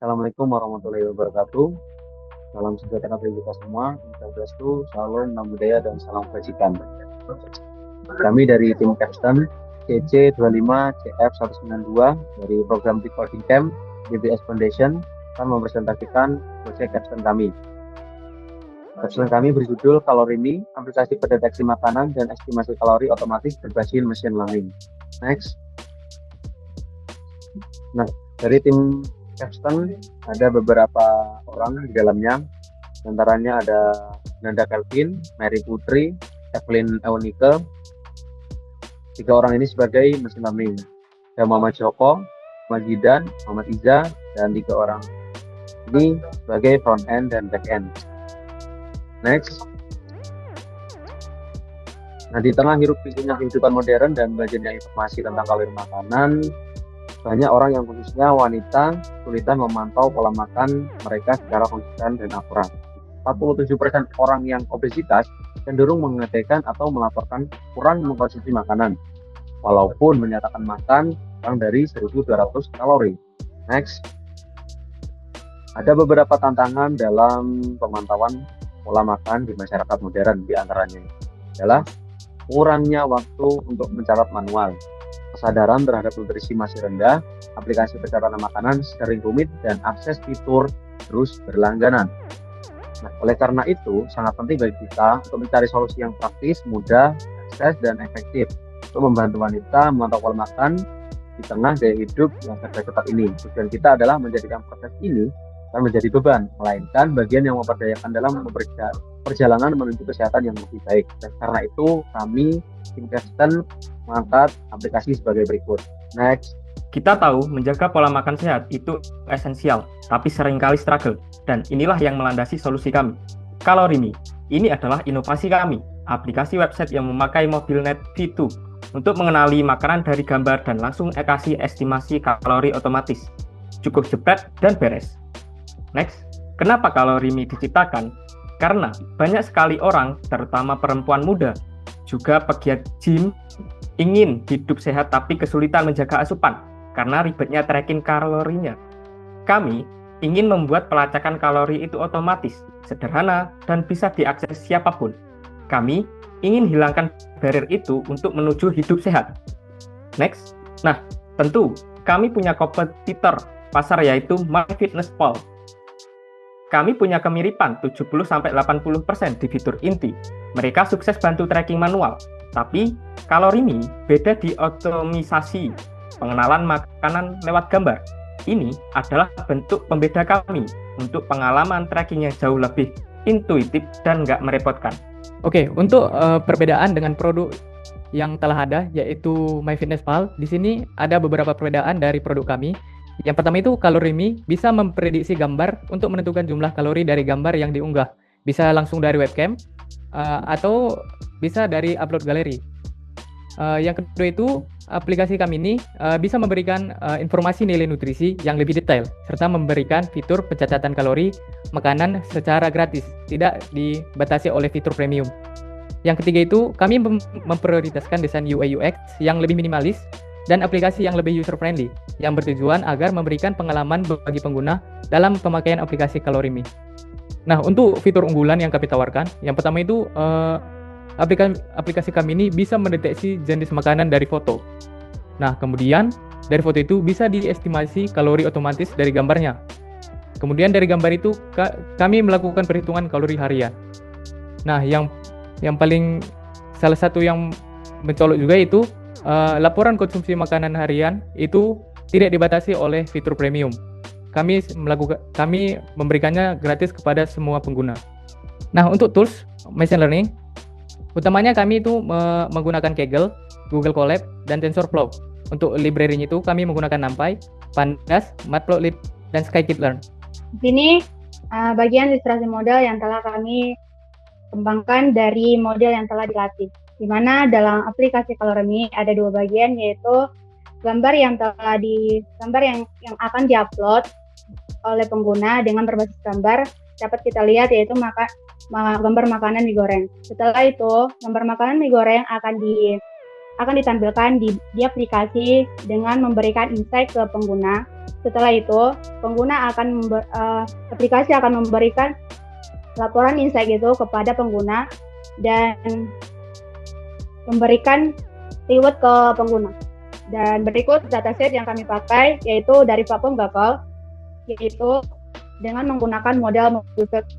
Assalamualaikum warahmatullahi wabarakatuh. Salam sejahtera bagi kita semua. Swastiastu, salam, nama budaya, dan salam kebajikan. Kami dari tim Capstan CC25 CF192 dari program Recording Camp DBS Foundation akan mempresentasikan proyek Capstan kami. Capstan kami berjudul Kalorimi, aplikasi pendeteksi makanan dan estimasi kalori otomatis berbasis machine learning. Next. Nah, dari tim Capstan ada beberapa orang di dalamnya. Antaranya ada Nanda Kelvin, Mary Putri, Evelyn Eunike. 3 orang ini sebagai machine learning. Ada Muhammad Joko, Muhammad Zidan, Muhammad Iza, dan 3 orang ini sebagai front end dan back end. Next. Nah, di tengah hiruk pikuknya kehidupan modern dan banyaknya informasi tentang kalori makanan, banyak orang yang khususnya wanita kesulitan memantau pola makan mereka secara konsisten dan akurat. 47% orang yang obesitas cenderung mengatakan atau melaporkan kurang mengkonsumsi makanan, walaupun menyatakan makan kurang dari 1.200 kalori. Next. Ada beberapa tantangan dalam pemantauan pola makan di masyarakat modern, di antaranya adalah kurangnya waktu untuk mencatat manual, kesadaran terhadap nutrisi masih rendah, aplikasi pencatatan makanan sering rumit, dan akses fitur terus berlangganan. Nah, oleh karena itu, sangat penting bagi kita untuk mencari solusi yang praktis, mudah, akses, dan efektif untuk membantu wanita memantau pola makan di tengah gaya hidup yang serba cepat ini. Tujuan kita adalah menjadikan proses ini bukan menjadi beban, melainkan bagian yang memperdayakan dalam perjalanan menuju kesehatan yang lebih baik. Dan karena itu, kami tim Capstan mengangkat aplikasi sebagai berikut. Next. Kita tahu menjaga pola makan sehat itu esensial, tapi seringkali struggle. Dan inilah yang melandasi solusi kami. Kalorimi, ini adalah inovasi kami, aplikasi website yang memakai MobileNet V2 untuk mengenali makanan dari gambar dan langsung kasih estimasi kalori otomatis. Cukup jepret dan beres. Next, kenapa Kalorimi diciptakan? Karena banyak sekali orang, terutama perempuan muda, juga pegiat gym, ingin hidup sehat tapi kesulitan menjaga asupan karena ribetnya tracking kalorinya. Kami ingin membuat pelacakan kalori itu otomatis, sederhana, dan bisa diakses siapapun. Kami ingin hilangkan barrier itu untuk menuju hidup sehat. Next. Nah, tentu kami punya kompetitor pasar yaitu MyFitnessPal. Kami punya kemiripan 70-80% di fitur inti. Mereka sukses bantu tracking manual, tapi Kalorimi beda di otomisasi pengenalan makanan lewat gambar. Ini adalah bentuk pembeda kami untuk pengalaman tracking yang jauh lebih intuitif dan nggak merepotkan. Oke, untuk perbedaan dengan produk yang telah ada, yaitu MyFitnessPal, di sini ada beberapa perbedaan dari produk kami. Yang pertama itu, Kalorimi bisa memprediksi gambar untuk menentukan jumlah kalori dari gambar yang diunggah. Bisa langsung dari webcam, atau bisa dari upload galeri. Yang kedua itu, aplikasi kami ini bisa memberikan informasi nilai nutrisi yang lebih detail, serta memberikan fitur pencatatan kalori makanan secara gratis, tidak dibatasi oleh fitur premium. Yang ketiga itu, kami memprioritaskan desain UI UX yang lebih minimalis dan aplikasi yang lebih user-friendly, yang bertujuan agar memberikan pengalaman bagi pengguna dalam pemakaian aplikasi Kalorimi. Nah, untuk fitur unggulan yang kami tawarkan, yang pertama itu, aplikasi kami ini bisa mendeteksi jenis makanan dari foto. Nah, kemudian dari foto itu bisa diestimasi kalori otomatis dari gambarnya. Kemudian dari gambar itu kami melakukan perhitungan kalori harian. Nah, yang paling salah satu yang mencolok juga itu laporan konsumsi makanan harian itu tidak dibatasi oleh fitur premium. Kami memberikannya gratis kepada semua pengguna. Nah, untuk tools machine learning, utamanya kami itu menggunakan Kaggle, Google Colab, dan TensorFlow. Untuk library-nya itu kami menggunakan NumPy, Pandas, Matplotlib, dan Scikit-learn. Di sini bagian ilustrasi model yang telah kami kembangkan dari model yang telah dilatih. Di mana dalam aplikasi Kalorimi ada 2 bagian, yaitu gambar yang akan diupload oleh pengguna dengan berbasis gambar dapat kita lihat, yaitu gambar makanan mie goreng. Setelah itu, gambar makanan mie goreng akan ditampilkan di aplikasi dengan memberikan insight ke pengguna Setelah itu, aplikasi akan memberikan laporan insight gitu kepada pengguna dan memberikan reward ke pengguna. Dan berikut dataset yang kami pakai yaitu dari platform Gapal, yaitu dengan menggunakan model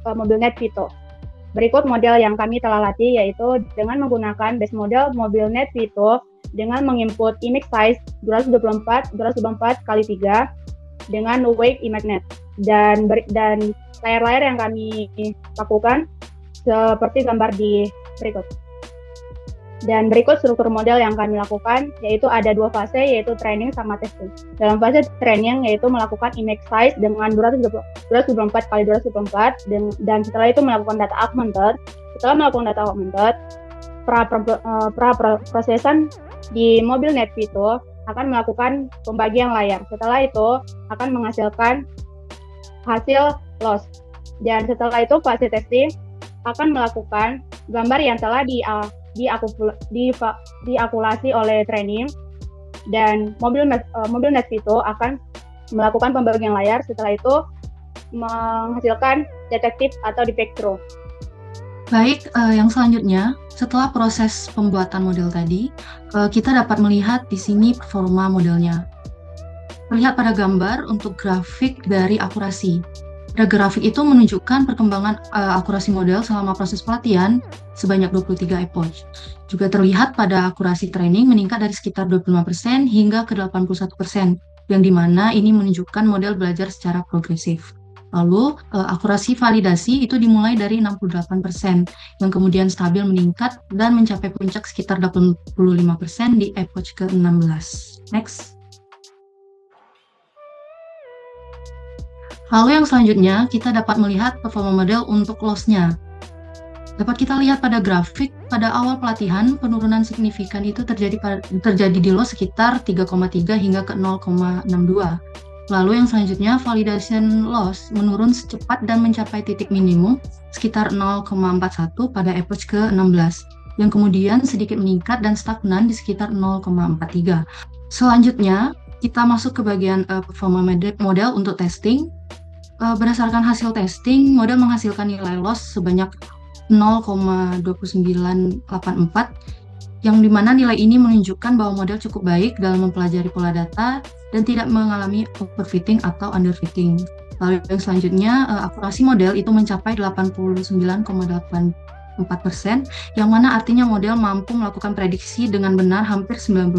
MobileNet Vito. Berikut model yang kami telah latih yaitu dengan menggunakan base model MobileNet Vito dengan menginput image size 224 kali 3 dengan wake ImageNet dan layar-layar yang kami lakukan seperti gambar di berikut. Dan berikut struktur model yang kami lakukan, yaitu ada 2 fase, yaitu training sama testing. Dalam fase training, yaitu melakukan image size dengan 224 kali 224, dan setelah itu melakukan data augmented. Setelah melakukan data augmented, prosesan di MobileNet Vito akan melakukan pembagian layar. Setelah itu, akan menghasilkan hasil loss. Dan setelah itu, fase testing akan melakukan gambar yang telah diakulasi oleh training, dan MobileNet Vito akan melakukan pembagian layar. Setelah itu menghasilkan detektif atau defect throw. Baik, yang selanjutnya setelah proses pembuatan model tadi, kita dapat melihat di sini performa modelnya. Terlihat pada gambar untuk grafik dari akurasi. Pada grafik itu menunjukkan perkembangan akurasi model selama proses pelatihan sebanyak 23 epoch. Juga terlihat pada akurasi training meningkat dari sekitar 25% hingga ke 81%, yang dimana ini menunjukkan model belajar secara progresif. Lalu, akurasi validasi itu dimulai dari 68%, yang kemudian stabil meningkat dan mencapai puncak sekitar 85% di epoch ke-16. Next. Lalu yang selanjutnya, kita dapat melihat performa model untuk loss-nya. Dapat kita lihat pada grafik, pada awal pelatihan, penurunan signifikan itu terjadi di loss sekitar 3,3 hingga ke 0,62. Lalu yang selanjutnya, validation loss menurun secepat dan mencapai titik minimum sekitar 0,41 pada epoch ke-16, yang kemudian sedikit meningkat dan stagnan di sekitar 0,43. Selanjutnya, kita masuk ke bagian performa model untuk testing. Berdasarkan hasil testing, model menghasilkan nilai loss sebanyak 0,2984, yang dimana nilai ini menunjukkan bahwa model cukup baik dalam mempelajari pola data dan tidak mengalami overfitting atau underfitting. Lalu yang selanjutnya, akurasi model itu mencapai 89,84%, yang mana artinya model mampu melakukan prediksi dengan benar hampir 90%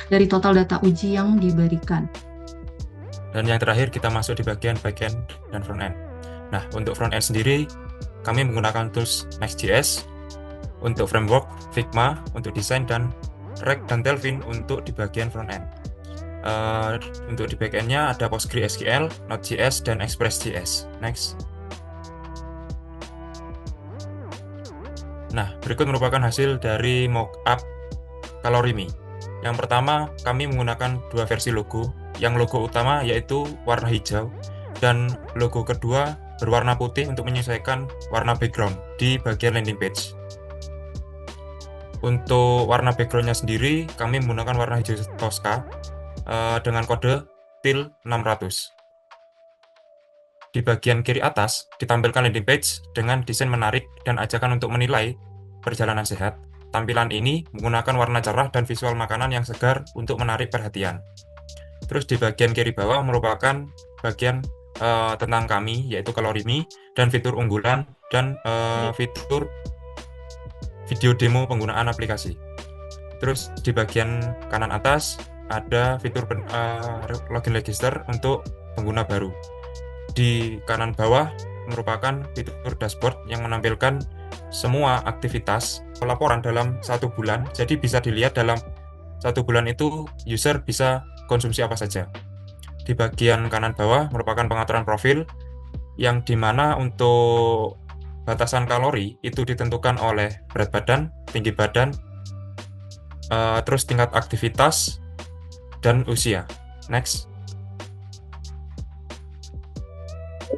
dari total data uji yang diberikan. Dan yang terakhir kita masuk di bagian backend dan frontend. Nah, untuk frontend sendiri kami menggunakan tools Next.js, untuk framework Figma untuk desain, dan React dan Tailwind untuk di bagian frontend. Untuk di backendnya ada PostgreSQL, Node.js, dan Express.js. Next. Nah, berikut merupakan hasil dari mockup Kalorimi. Yang pertama, kami menggunakan 2 versi logo. Yang logo utama yaitu warna hijau, dan logo kedua berwarna putih untuk menyesuaikan warna background di bagian landing page. Untuk warna backgroundnya sendiri, kami menggunakan warna hijau Tosca dengan kode TIL 600. Di bagian kiri atas, ditampilkan landing page dengan desain menarik dan ajakan untuk menilai perjalanan sehat. Tampilan ini menggunakan warna cerah dan visual makanan yang segar untuk menarik perhatian. Terus di bagian kiri bawah merupakan bagian tentang kami, yaitu Kalorimi, dan fitur unggulan, dan fitur video demo penggunaan aplikasi. Terus di bagian kanan atas ada fitur login register untuk pengguna baru. Di kanan bawah merupakan fitur dashboard yang menampilkan semua aktivitas laporan dalam 1 bulan. Jadi bisa dilihat dalam 1 bulan itu user bisa konsumsi apa saja. Di bagian kanan bawah merupakan pengaturan profil, yang dimana untuk batasan kalori itu ditentukan oleh berat badan, tinggi badan, terus tingkat aktivitas, dan usia. Next.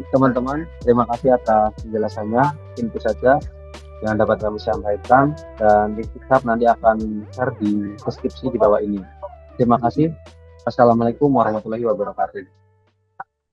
Teman-teman, terima kasih atas penjelasannya. Itu saja yang dapat kami sampaikan, dan link GitHub nanti akan share di deskripsi di bawah ini. Terima kasih. Assalamualaikum warahmatullahi wabarakatuh.